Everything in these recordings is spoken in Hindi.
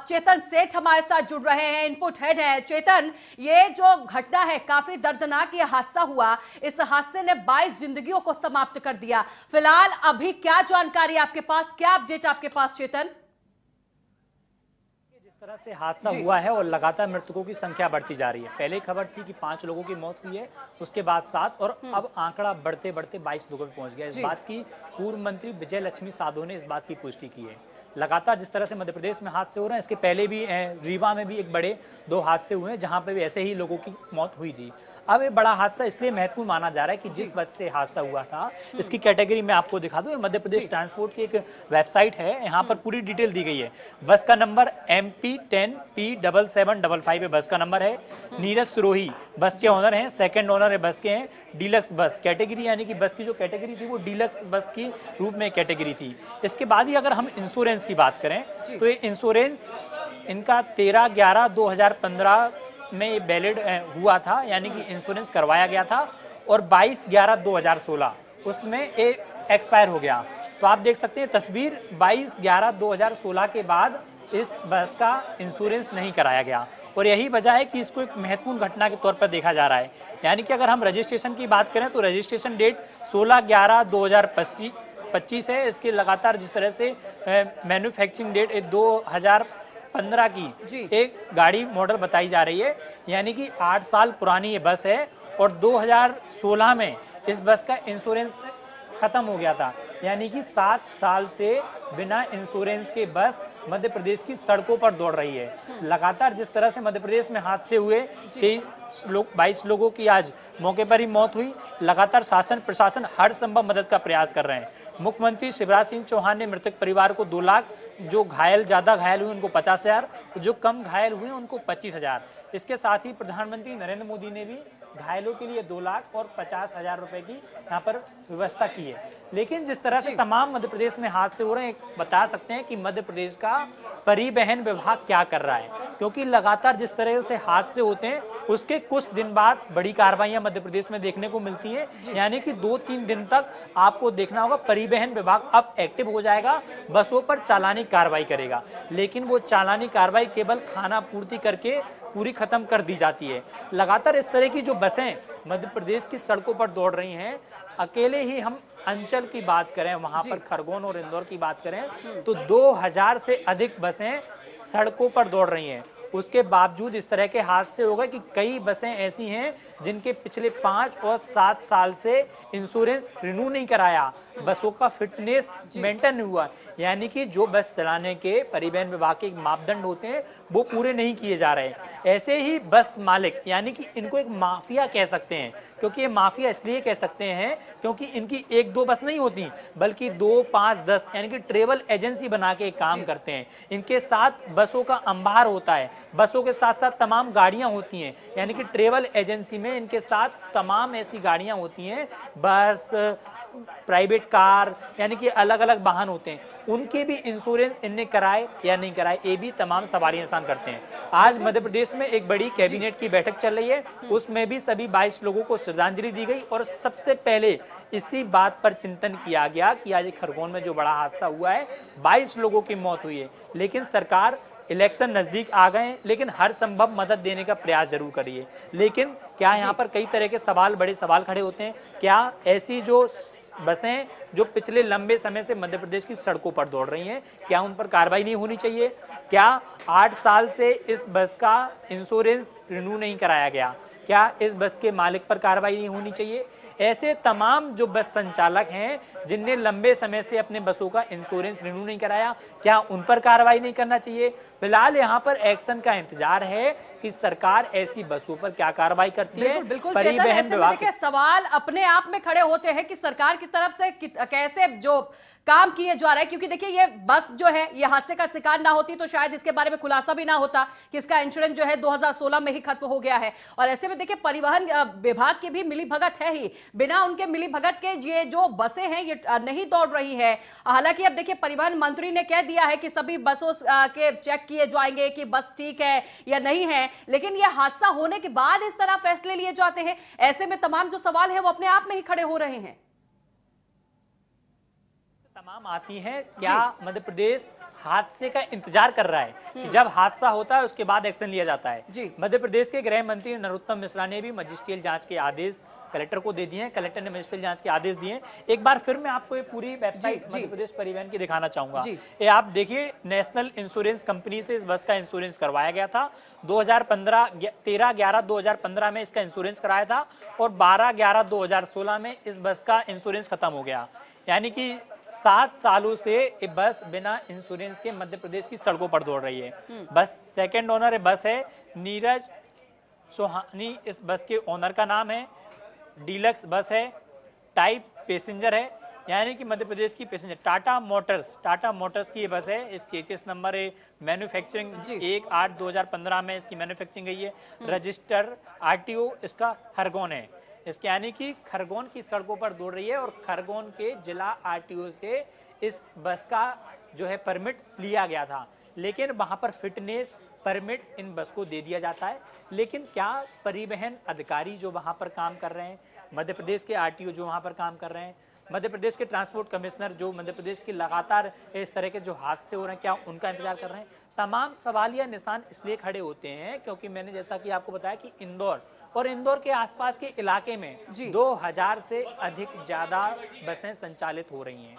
चेतन सेठ हमारे साथ जुड़ रहे हैं, इनपुट हेड है। चेतन, ये जो घटना है काफी दर्दनाक ये हादसा हुआ, इस हादसे ने 22 जिंदगियों को समाप्त कर दिया। फिलहाल अभी क्या जानकारी आपके पास, क्या अपडेट आपके पास चेतन? जिस तरह से हादसा हुआ है और लगातार मृतकों की संख्या बढ़ती जा रही है। पहले खबर थी कि 5 लोगों की मौत हुई है, उसके बाद 7 और अब आंकड़ा बढ़ते बढ़ते 22 लोगों पे पहुंच गया। इस बात की पूर्व मंत्री विजय लक्ष्मी साधो ने इस बात की पुष्टि की है। लगातार जिस तरह से मध्य प्रदेश में हादसे हो रहे हैं, इसके पहले भी रीवा में भी एक बड़े 2 हादसे हुए हैं जहां पर भी ऐसे ही लोगों की मौत हुई थी। अब ये बड़ा हादसा इसलिए महत्वपूर्ण माना जा रहा है कि जिस बस से हादसा हुआ था, इसकी कैटेगरी में आपको दिखा दूं। मध्य प्रदेश ट्रांसपोर्ट की एक वेबसाइट है, यहाँ पर पूरी डिटेल दी गई है। बस का नंबर MP10P7755 बस का नंबर है। नीरज सिरोही बस के ऑनर हैं, सेकंड ऑनर है बस के हैं। डीलक्स बस कैटेगरी, यानी कि बस की जो कैटेगरी थी वो डीलक्स बस की रूप में कैटेगरी थी। इसके बाद ही अगर हम इंश्योरेंस की बात करें तो ये इंश्योरेंस इनका 13/11/2015 में ये वैलिड हुआ था, यानी कि इंश्योरेंस करवाया गया था, और 22/11/2016 उसमें ये एक्सपायर हो गया। तो आप देख सकते हैं तस्वीर, 22/11/2016 के बाद इस बस का इंश्योरेंस नहीं कराया गया, और यही वजह है कि इसको एक महत्वपूर्ण घटना के तौर पर देखा जा रहा है। यानी कि अगर हम रजिस्ट्रेशन की बात करें तो रजिस्ट्रेशन डेट 16/11/2025 है। इसके लगातार जिस तरह से मैन्युफैक्चरिंग डेट 2015 की एक गाड़ी मॉडल बताई जा रही है, यानी कि 8 साल पुरानी ये बस है, और 2016 में इस बस का इंश्योरेंस खत्म हो गया था। यानी कि 7 साल से बिना इंश्योरेंस के बस मध्य प्रदेश की सड़कों पर दौड़ रही है। लगातार जिस तरह से मध्य प्रदेश में हादसे हुए, 22 लोगों की आज मौके पर ही मौत हुई। लगातार शासन प्रशासन हर संभव मदद का प्रयास कर रहे हैं। मुख्यमंत्री शिवराज सिंह चौहान ने मृतक परिवार को 2 लाख, जो ज्यादा घायल हुए उनको 50,000, जो कम घायल हुए उनको 25,000। इसके साथ ही प्रधानमंत्री नरेंद्र मोदी ने भी घायलों के लिए 2 लाख और 50,000 रुपए की यहाँ पर व्यवस्था की है। लेकिन जिस तरह से तमाम मध्य प्रदेश में हादसे हो रहे हैं, बता सकते हैं कि मध्य प्रदेश का परिवहन विभाग क्या कर रहा है, क्योंकि लगातार जिस तरह से हादसे होते हैं उसके कुछ दिन बाद बड़ी कार्रवाइयां मध्य प्रदेश में देखने को मिलती हैं। यानी कि 2-3 दिन तक आपको देखना होगा, परिवहन विभाग अब एक्टिव हो जाएगा, बसों पर चालानी कार्रवाई करेगा। लेकिन वो चालानी कार्रवाई केवल खाना पूर्ति करके पूरी खत्म कर दी जाती है। लगातार इस तरह की जो बसें मध्य प्रदेश की सड़कों पर दौड़ रही हैं, अकेले ही हम अंचल की बात करें, वहां पर खरगोन और इंदौर की बात करें तो 2000 से अधिक बसें सड़कों पर दौड़ रही हैं। उसके बावजूद इस तरह के हादसे हो गए कि कई बसें ऐसी हैं जिनके पिछले 5 और 7 साल से इंश्योरेंस रिन्यू नहीं कराया, बसों का फिटनेस मेंटेन नहीं हुआ। यानी कि जो बस चलाने के परिवहन विभाग के मापदंड होते हैं वो पूरे नहीं किए जा रहे हैं। ऐसे ही बस मालिक, यानी कि इनको एक माफिया कह सकते हैं, क्योंकि ये माफिया इसलिए कह सकते हैं क्योंकि इनकी 1-2 बस नहीं होती, बल्कि 2, 5, 10 यानी कि ट्रेवल एजेंसी बना के काम करते हैं। इनके साथ बसों का अंबार होता है, बसों के साथ साथ तमाम गाड़ियां होती हैं, यानी कि ट्रेवल एजेंसी में इनके साथ तमाम ऐसी गाड़ियां होती हैं, बस, प्राइवेट कार, यानी कि अलग अलग वाहन होते हैं। उनके भी इंश्योरेंस इनने कराए या नहीं कराए, ये भी तमाम सवाल इंसान करते हैं। आज मध्य प्रदेश में एक बड़ी कैबिनेट की बैठक चल रही है, उसमें भी सभी 22 लोगों को श्रद्धांजलि दी गई, और सबसे पहले इसी बात पर चिंतन किया गया कि आज खरगोन में जो बड़ा हादसा हुआ है, 22 लोगों की मौत हुई है। लेकिन सरकार, इलेक्शन नजदीक आ गए हैं, लेकिन हर संभव मदद देने का प्रयास जरूर करिए। लेकिन क्या यहाँ पर कई तरह के सवाल, बड़े सवाल खड़े होते हैं, क्या ऐसी जो बसें जो पिछले लंबे समय से मध्य प्रदेश की सड़कों पर दौड़ रही हैं, क्या उन पर कार्रवाई नहीं होनी चाहिए? क्या 8 साल से इस बस का इंश्योरेंस रिन्यू नहीं कराया गया, क्या इस बस के मालिक पर कार्रवाई नहीं होनी चाहिए? ऐसे तमाम जो बस संचालक हैं जिनने लंबे समय से अपने बसों का इंश्योरेंस रिन्यू नहीं कराया, क्या उन पर कार्रवाई नहीं करना चाहिए? फिलहाल यहाँ पर एक्शन का इंतजार है कि सरकार ऐसी बसों पर क्या कार्रवाई करती है। बिल्कुल परिवहन विभाग के सवाल अपने आप में खड़े होते हैं कि सरकार की तरफ से कैसे जो काम किए जा रहे हैं, क्योंकि देखिए ये बस जो है ये हादसे का शिकार ना होती तो शायद इसके बारे में खुलासा भी ना होता कि इसका इंश्योरेंस जो है 2016 में ही खत्म हो गया है। और ऐसे में देखिए परिवहन विभाग की भी मिलीभगत है ही, बिना उनके मिलीभगत के ये जो बसें हैं ये नहीं दौड़ रही है। हालांकि अब देखिए परिवहन मंत्री ने कह दिया है कि सभी बसों के चेक किए जाएंगे कि बस ठीक है या नहीं है, लेकिन यह हादसा होने के बाद इस तरह फैसले लिए जाते हैं। ऐसे में तमाम जो सवाल है वो अपने आप में ही खड़े हो रहे हैं। तमाम आती हैं, क्या मध्य प्रदेश हादसे का इंतजार कर रहा है कि जब हादसा होता है उसके बाद एक्शन लिया जाता है। जी। मध्य प्रदेश के गृह मंत्री नरोत्तम मिश्रा ने भी मजिस्ट्रियल जांच के आदेश कलेक्टर को दे दिए हैं। कलेक्टर ने मजिस्ट्रियल जांच के आदेश दिए हैं। एक बार फिर मैं आपको ये पूरी वेबसाइट मध्य प्रदेश परिवहन की दिखाना चाहूंगा। ये आप देखिए, नेशनल इंश्योरेंस कंपनी से इस बस का इंश्योरेंस करवाया गया था। 13/11/2015 में इसका इंश्योरेंस कराया था और 12/11/2016 में इस बस का इंश्योरेंस खत्म हो गया। यानी कि 7 सालों से ये बस बिना इंश्योरेंस के मध्य प्रदेश की सड़कों पर दौड़ रही है। बस सेकंड ओनर बस है नीरज सोहानी, इस बस के ओनर का नाम है। डीलक्स बस है, टाइप पैसेंजर है, यानी कि मध्य प्रदेश की पैसेंजर। टाटा मोटर्स की ये बस है। इस चेसिस नंबर है मैन्युफैक्चरिंग 1/8/2015 में इसकी मैन्युफैक्चरिंग गई है। रजिस्टर आरटीओ इसका खरगोन है। इसके यानी कि खरगोन की सड़कों पर दौड़ रही है और खरगोन के जिला आरटीओ से इस बस का जो है परमिट लिया गया था, लेकिन वहां पर फिटनेस परमिट इन बस को दे दिया जाता है। लेकिन क्या परिवहन अधिकारी जो वहां पर काम कर रहे हैं, मध्य प्रदेश के आरटीओ जो वहां पर काम कर रहे हैं, मध्य प्रदेश के ट्रांसपोर्ट कमिश्नर जो मध्य प्रदेश की लगातार इस तरह के जो हादसे हो रहे हैं, क्या उनका इंतजार कर रहे हैं? तमाम सवालिया निशान इसलिए खड़े होते हैं क्योंकि मैंने जैसा कि आपको बताया कि इंदौर के आसपास के इलाके में 2000 से अधिक ज्यादा बसें संचालित हो रही हैं।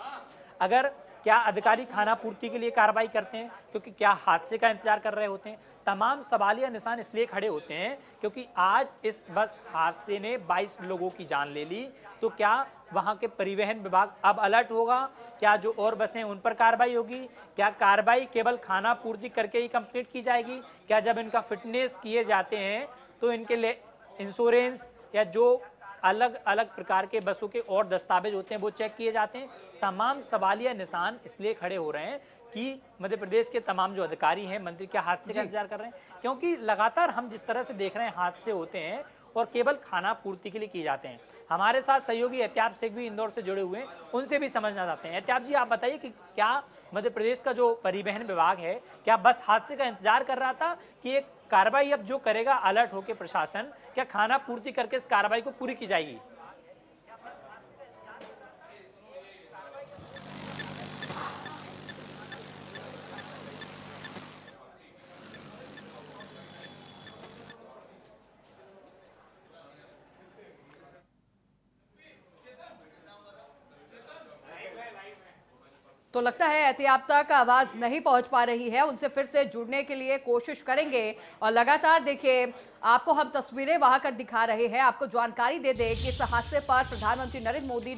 अगर क्या अधिकारी खाना पूर्ति के लिए कार्रवाई करते हैं क्योंकि क्या हादसे का इंतजार कर रहे होते हैं? तमाम सवालिया निशान इसलिए खड़े होते हैं क्योंकि आज इस बस हादसे ने 22 लोगों की जान ले ली। तो क्या वहां के परिवहन विभाग अब अलर्ट होगा? क्या जो और बसें उन पर कार्रवाई होगी? क्या कार्रवाई केवल खाना पूर्ति करके ही कंप्लीट की जाएगी? क्या जब इनका फिटनेस किए जाते हैं तो इनके लिए इंश्योरेंस या जो अलग अलग प्रकार के बसों के और दस्तावेज होते हैं वो चेक किए जाते हैं? तमाम सवालिया निशान इसलिए खड़े हो रहे हैं कि मध्य प्रदेश के तमाम जो अधिकारी हैं, मंत्री क्या हादसे का इंतजार कर रहे हैं? क्योंकि लगातार हम जिस तरह से देख रहे हैं हादसे होते हैं और केवल खाना पूर्ति के लिए किए जाते हैं। हमारे साथ सहयोगी एहतियाब शेख भी इंदौर से जुड़े हुए हैं, उनसे भी समझना चाहते हैं। एहतियाब जी, आप बताइए कि क्या मध्य प्रदेश का जो परिवहन विभाग है, क्या बस हादसे का इंतजार कर रहा था कि एक कार्रवाई अब जो करेगा अलर्ट होकर प्रशासन, क्या खाना पूर्ति करके इस कार्रवाई को पूरी की जाएगी? तो लगता है एहतियाब तक आवाज नहीं पहुंच पा रही है, उनसे फिर से जुड़ने के लिए कोशिश करेंगे। और लगातार देखिए, आपको हम तस्वीरें वहां कर दिखा रहे हैं। आपको जानकारी दे दें कि इस हादसे पर प्रधानमंत्री नरेंद्र मोदी ने